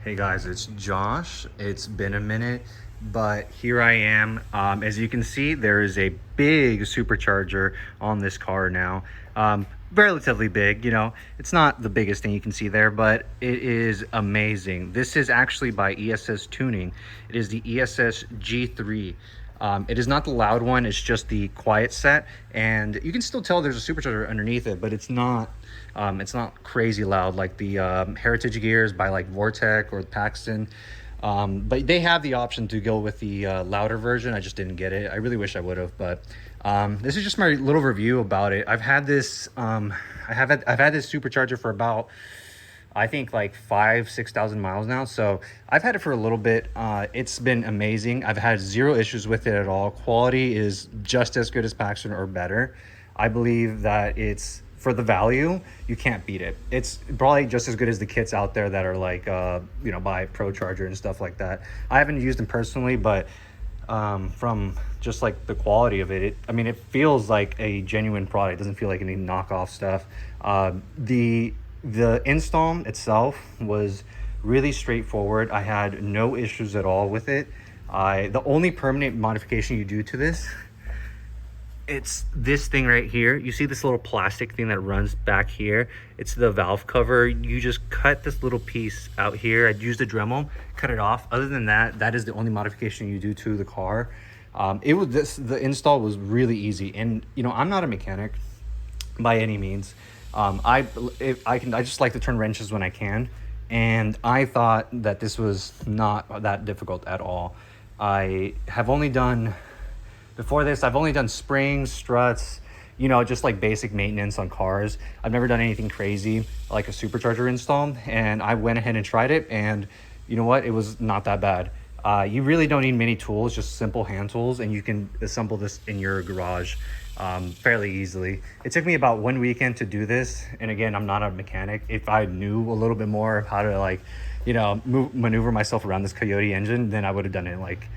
Hey guys, it's Josh. It's been a minute, but here I am. As you can see, there is a big supercharger on this car now. Relatively big, it's not the biggest thing you can see there, but it is amazing. This is actually by ESS Tuning. It is the ESS G3. It is not the loud one, it's just the quiet set, and you can still tell there's a supercharger underneath it, but it's not crazy loud like the Heritage gears by like Vortec or Paxton. But they have the option to go with the louder version. I just didn't get it. I really wish I would have, but this is just my little review about it. I've had this I've had this supercharger for about, I think, like 5,000-6,000 miles now. So I've had it for a little bit. It's been amazing. I've had zero issues with it at all. Quality is just as good as Paxton or better. I believe that it's, for the value, you can't beat it. It's probably just as good as the kits out there that are like by Procharger and stuff like that. I haven't used them personally, but from just like the quality of it, it feels like a genuine product. It doesn't feel like any knockoff stuff. The install itself was really straightforward. I had no issues at all with it. The only permanent modification you do to this, it's this thing right here. You see this little plastic thing that runs back here? It's the valve cover. You just cut this little piece out here. I'd used a Dremel, cut it off. Other than that, that is the only modification you do to the car. The install was really easy, and I'm not a mechanic by any means. I just like to turn wrenches when I can, and I thought that this was not that difficult at all. Before this, I've only done springs, struts, just like basic maintenance on cars. I've never done anything crazy like a supercharger install, and I went ahead and tried it, and you know what? It was not that bad. You really don't need many tools, just simple hand tools, and you can assemble this in your garage fairly easily. It took me about 1 weekend to do this, and again, I'm not a mechanic. If I knew a little bit more of how to maneuver myself around this Coyote engine, then I would have done it in like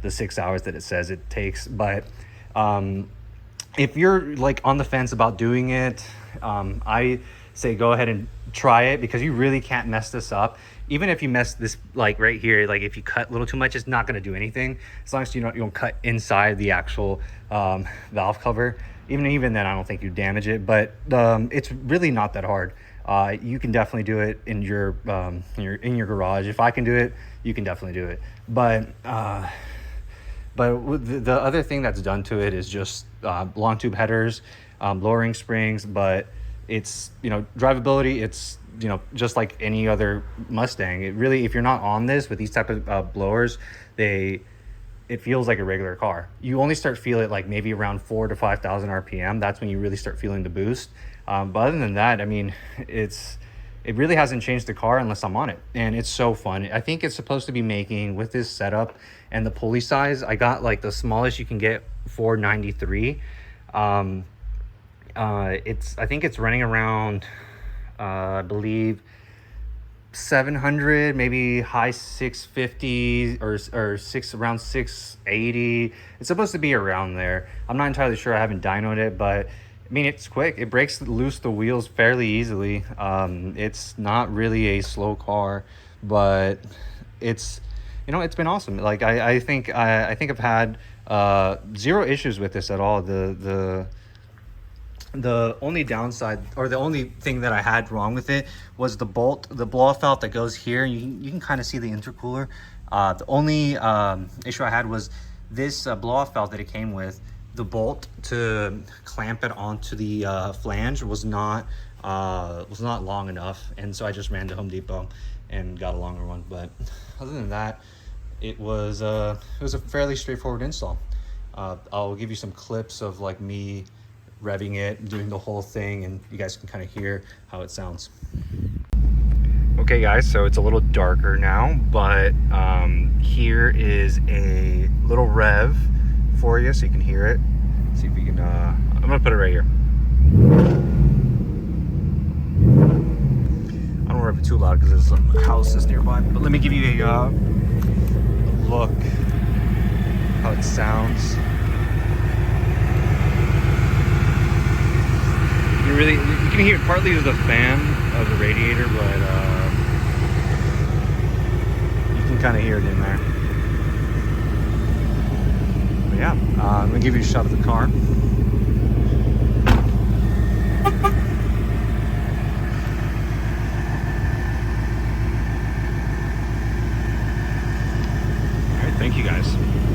the 6 hours that it says it takes. But if you're like on the fence about doing it, I say go ahead and try it, because you really can't mess this up. Even if you mess this like right here, like if you cut a little too much, it's not going to do anything, as long as you don't cut inside the actual valve cover. Even then, I don't think you damage it, but it's really not that hard. You can definitely do it in your garage. If I can do it, you can definitely do it. But the other thing that's done to it is just long tube headers, lowering springs. But it's drivability. It's just like any other Mustang. It really, if you're not on this with these type of blowers, it feels like a regular car. You only start feel it like maybe around 4,000 to 5,000 RPM. That's when you really start feeling the boost. But other than that, it really hasn't changed the car unless I'm on it, and it's so fun. I think it's supposed to be making, with this setup and the pulley size, I got like the smallest you can get, 493. I think it's running around I believe 700, maybe high 650 or around 680. It's supposed to be around there. I'm not entirely sure. I haven't dynoed it, but it's quick. It breaks loose the wheels fairly easily. It's not really a slow car, but it's it's been awesome. Like I think I've had zero issues with this at all. The only downside, or the only thing that I had wrong with it, was the bolt, the blow-off valve that goes here. You can kind of see the intercooler. The only issue I had was this blow-off valve that it came with. The bolt to clamp it onto the flange was not long enough, and so I just ran to Home Depot and got a longer one. But other than that, it was a fairly straightforward install. I'll give you some clips of like me revving it, doing the whole thing, and you guys can kind of hear how it sounds. Okay guys, so it's a little darker now, but here is a little rev for you so you can hear it. See if we can I'm gonna put it right here. I don't rev it too loud because there's some houses nearby, but let me give you a look how it sounds. You can hear it partly with the fan of the radiator, but kind of hear it in there. But yeah, I'm gonna give you a shot of the car. All right, thank you guys.